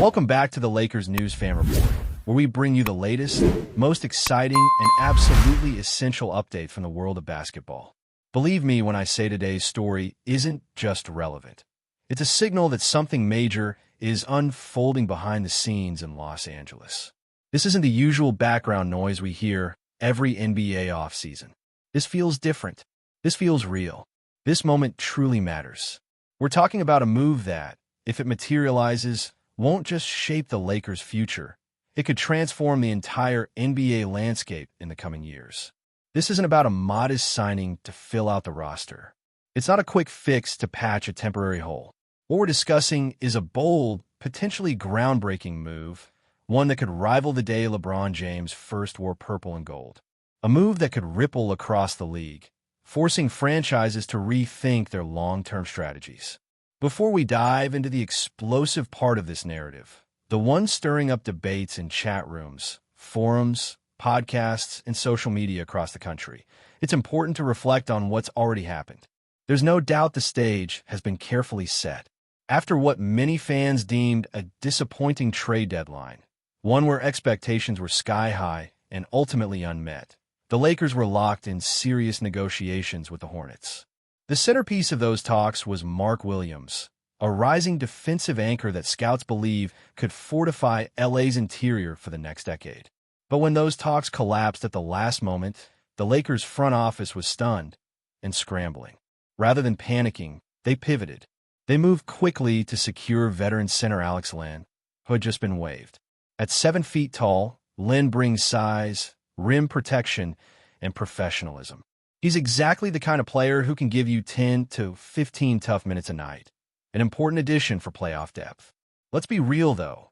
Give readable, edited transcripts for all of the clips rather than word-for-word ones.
Welcome back to the Lakers News Fan Report, where we bring you the latest, most exciting, and absolutely essential update from the world of basketball. Believe me when I say today's story isn't just relevant. It's a signal that something major is unfolding behind the scenes in Los Angeles. This isn't the usual background noise we hear every NBA offseason. This feels different. This feels real. This moment truly matters. We're talking about a move that, if it materializes, won't just shape the Lakers' future. It could transform the entire NBA landscape in the coming years. This isn't about a modest signing to fill out the roster. It's not a quick fix to patch a temporary hole. What we're discussing is a bold, potentially groundbreaking move, one that could rival the day LeBron James first wore purple and gold. A move that could ripple across the league, forcing franchises to rethink their long-term strategies. Before we dive into the explosive part of this narrative, the one stirring up debates in chat rooms, forums, podcasts, and social media across the country, it's important to reflect on what's already happened. There's no doubt the stage has been carefully set. After what many fans deemed a disappointing trade deadline, one where expectations were sky-high and ultimately unmet, the Lakers were locked in serious negotiations with the Hornets. The centerpiece of those talks was Mark Williams, a rising defensive anchor that scouts believe could fortify LA's interior for the next decade. But when those talks collapsed at the last moment, the Lakers' front office was stunned and scrambling. Rather than panicking, they pivoted. They moved quickly to secure veteran center Alex Len, who had just been waived. At 7 feet tall, Len brings size, rim protection, and professionalism. He's exactly the kind of player who can give you 10 to 15 tough minutes a night, an important addition for playoff depth. Let's be real, though.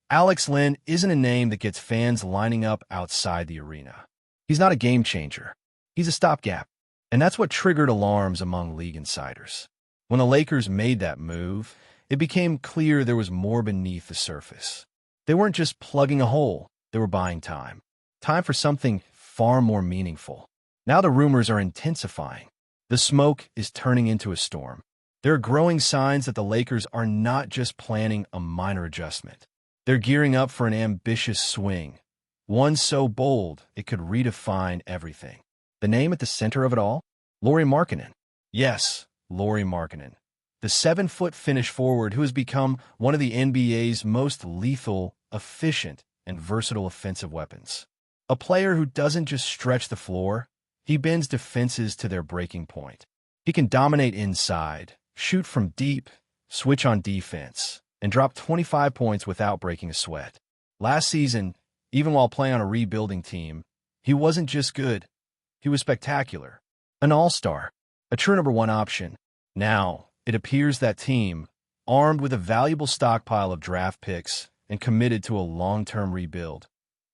Alex Len isn't a name that gets fans lining up outside the arena. He's not a game changer. He's a stopgap, and that's what triggered alarms among league insiders. When the Lakers made that move, it became clear there was more beneath the surface. They weren't just plugging a hole, they were buying time. Time for something far more meaningful. Now the rumors are intensifying. The smoke is turning into a storm. There are growing signs that the Lakers are not just planning a minor adjustment. They're gearing up for an ambitious swing, one so bold it could redefine everything. The name at the center of it all? Lauri Markkanen. Yes, Lauri Markkanen. The 7-foot finish forward who has become one of the NBA's most lethal, efficient, and versatile offensive weapons. A player who doesn't just stretch the floor, he bends defenses to their breaking point. He can dominate inside, shoot from deep, switch on defense, and drop 25 points without breaking a sweat. Last season, even while playing on a rebuilding team, he wasn't just good. He was spectacular. An all-star. A true number one option. Now, it appears that team, armed with a valuable stockpile of draft picks and committed to a long-term rebuild,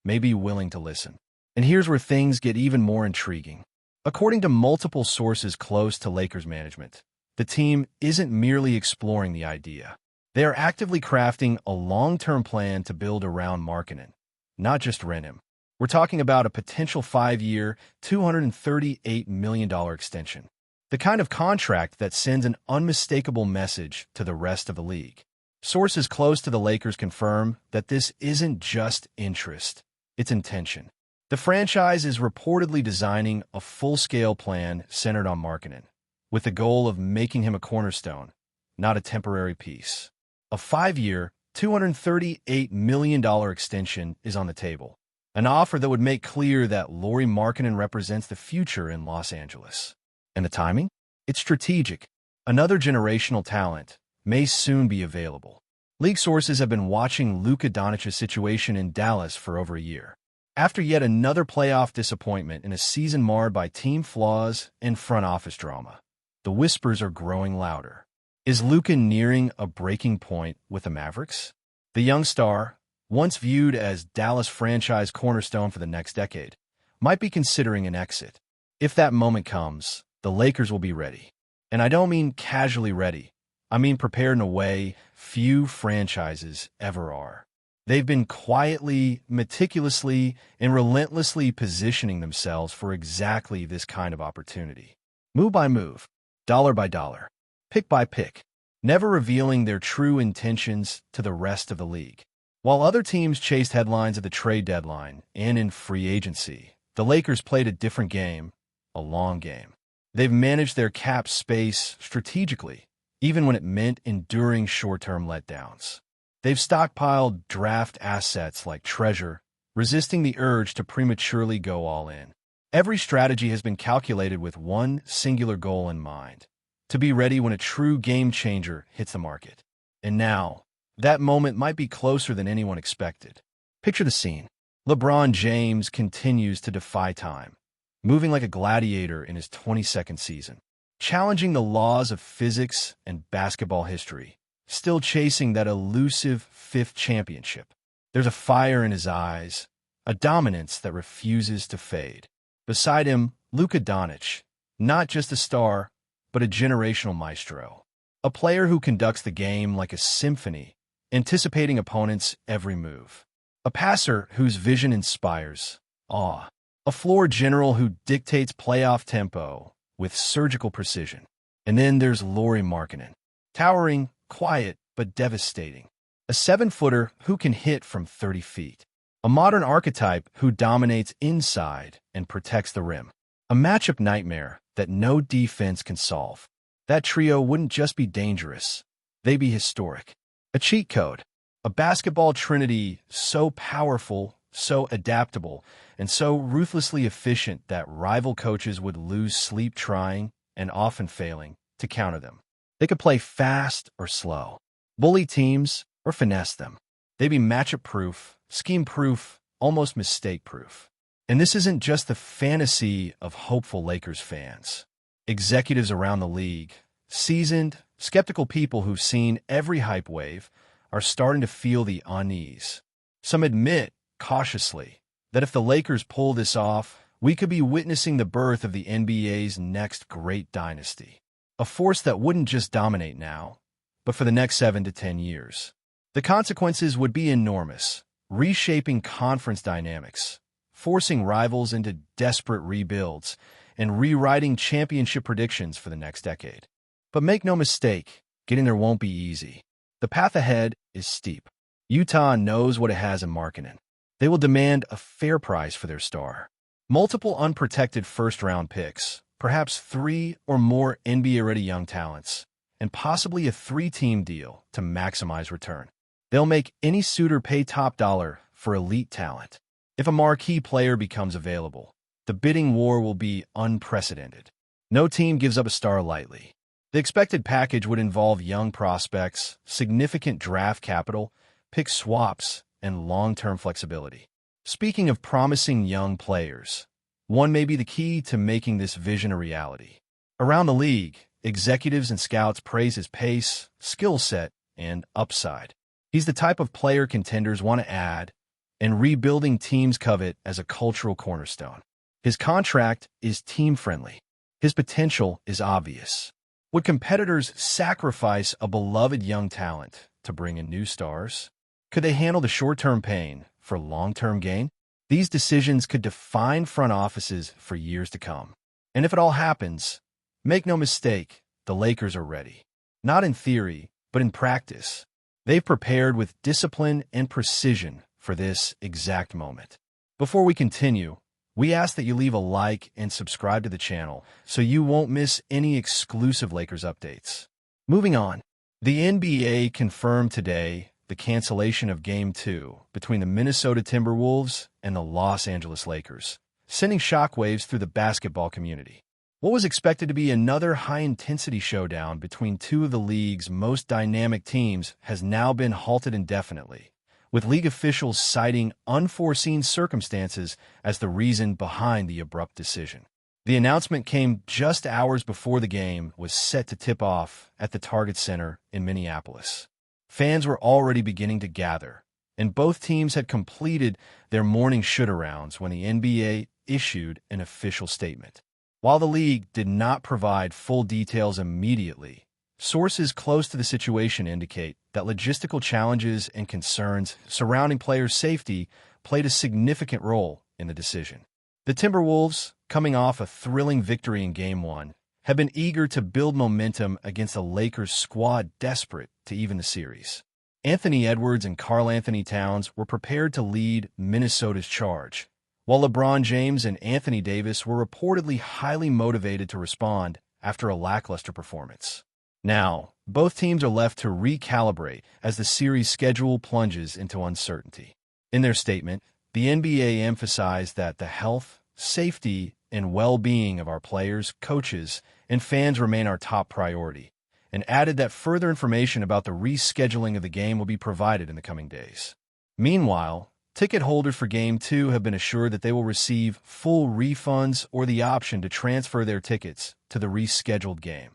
may be willing to listen. And here's where things get even more intriguing. According to multiple sources close to Lakers management, the team isn't merely exploring the idea. They are actively crafting a long-term plan to build around Markkanen, not just rent him. We're talking about a potential 5-year, $238 million extension. The kind of contract that sends an unmistakable message to the rest of the league. Sources close to the Lakers confirm that this isn't just interest, it's intention. The franchise is reportedly designing a full-scale plan centered on Markkanen, with the goal of making him a cornerstone, not a temporary piece. A 5-year, $238 million extension is on the table, an offer that would make clear that Lauri Markkanen represents the future in Los Angeles. And the timing? It's strategic. Another generational talent may soon be available. League sources have been watching Luka Doncic's situation in Dallas for over a year. After yet another playoff disappointment in a season marred by team flaws and front office drama, the whispers are growing louder. Is Luka nearing a breaking point with the Mavericks? The young star, once viewed as Dallas franchise cornerstone for the next decade, might be considering an exit. If that moment comes, the Lakers will be ready. And I don't mean casually ready. I mean prepared in a way few franchises ever are. They've been quietly, meticulously, and relentlessly positioning themselves for exactly this kind of opportunity. Move by move, dollar by dollar, pick by pick. never revealing their true intentions to the rest of the league. While other teams chased headlines at the trade deadline and in free agency, the Lakers played a different game, a long game. They've managed their cap space strategically, even when it meant enduring short-term letdowns. They've stockpiled draft assets like treasure, resisting the urge to prematurely go all in. Every strategy has been calculated with one singular goal in mind: to be ready when a true game-changer hits the market. And now, that moment might be closer than anyone expected. Picture the scene. LeBron James continues to defy time, moving like a gladiator in his 22nd season, challenging the laws of physics and basketball history, still chasing that elusive fifth championship. There's a fire in his eyes, a dominance that refuses to fade. Beside him, Luka Doncic, not just a star, but a generational maestro, a player who conducts the game like a symphony, anticipating opponents' every move, a passer whose vision inspires awe, a floor general who dictates playoff tempo with surgical precision. And then there's Lauri Markkanen, towering, quiet, but devastating, a 7-footer who can hit from 30 feet, a modern archetype who dominates inside and protects the rim, a matchup nightmare that no defense can solve. That trio wouldn't just be dangerous, they'd be historic. A cheat code, a basketball trinity so powerful, so adaptable, and so ruthlessly efficient that rival coaches would lose sleep trying, and often failing, to counter them. They could play fast or slow, bully teams or finesse them. They'd be matchup-proof, scheme-proof, almost mistake-proof. And this isn't just the fantasy of hopeful Lakers fans. Executives around the league, seasoned, skeptical people who've seen every hype wave, are starting to feel the unease. Some admit, cautiously, that if the Lakers pull this off, we could be witnessing the birth of the NBA's next great dynasty. A force that wouldn't just dominate now, but for the next 7 to 10 years. The consequences would be enormous, reshaping conference dynamics, forcing rivals into desperate rebuilds, and rewriting championship predictions for the next decade. But make no mistake, getting there won't be easy. The path ahead is steep. Utah knows what it has in Markkanen. They will demand a fair price for their star. Multiple unprotected first-round picks, perhaps 3 or more NBA-ready young talents, and possibly a 3-team deal to maximize return. They'll make any suitor pay top dollar for elite talent. If a marquee player becomes available, the bidding war will be unprecedented. No team gives up a star lightly. The expected package would involve young prospects, significant draft capital, pick swaps, and long-term flexibility. Speaking of promising young players, one may be the key to making this vision a reality. Around the league, executives and scouts praise his pace, skill set, and upside. He's the type of player contenders want to add, and rebuilding teams covet as a cultural cornerstone. His contract is team-friendly. His potential is obvious. Would competitors sacrifice a beloved young talent to bring in new stars? Could they handle the short-term pain for long-term gain? These decisions could define front offices for years to come. And if it all happens, make no mistake, the Lakers are ready. Not in theory, but in practice. They've prepared with discipline and precision for this exact moment. Before we continue, we ask that you leave a like and subscribe to the channel so you won't miss any exclusive Lakers updates. Moving on, the NBA confirmed today the cancellation of Game 2 between the Minnesota Timberwolves and the Los Angeles Lakers, sending shockwaves through the basketball community. What was expected to be another high-intensity showdown between two of the league's most dynamic teams has now been halted indefinitely, with league officials citing unforeseen circumstances as the reason behind the abrupt decision. The announcement came just hours before the game was set to tip off at the Target Center in Minneapolis. Fans were already beginning to gather, and both teams had completed their morning shoot-arounds when the NBA issued an official statement. While the league did not provide full details immediately, sources close to the situation indicate that logistical challenges and concerns surrounding players' safety played a significant role in the decision. The Timberwolves, coming off a thrilling victory in Game 1, have been eager to build momentum against a Lakers squad desperate to even the series. Anthony Edwards and Karl-Anthony Towns were prepared to lead Minnesota's charge, while LeBron James and Anthony Davis were reportedly highly motivated to respond after a lackluster performance. Now, both teams are left to recalibrate as the series schedule plunges into uncertainty. In their statement, the NBA emphasized that the health, safety, and well-being of our players, coaches, and fans remain our top priority, and added that further information about the rescheduling of the game will be provided in the coming days. Meanwhile, ticket holders for Game 2 have been assured that they will receive full refunds or the option to transfer their tickets to the rescheduled game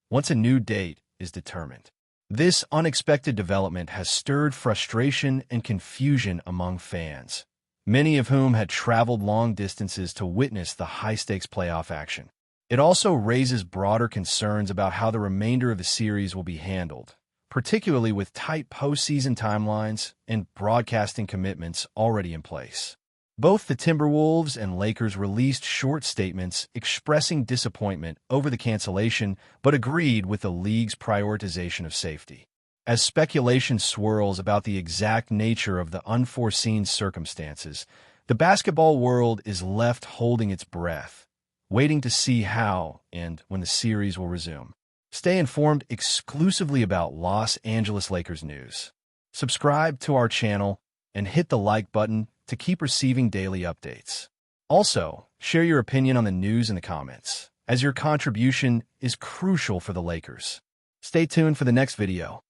once a new date is determined. This unexpected development has stirred frustration and confusion among fans, many of whom had traveled long distances to witness the high-stakes playoff action. It also raises broader concerns about how the remainder of the series will be handled, particularly with tight postseason timelines and broadcasting commitments already in place. Both the Timberwolves and Lakers released short statements expressing disappointment over the cancellation, but agreed with the league's prioritization of safety. As speculation swirls about the exact nature of the unforeseen circumstances, the basketball world is left holding its breath, waiting to see how and when the series will resume. Stay informed exclusively about Los Angeles Lakers news. Subscribe to our channel and hit the like button to keep receiving daily updates. Also, share your opinion on the news in the comments, as your contribution is crucial for the Lakers. Stay tuned for the next video.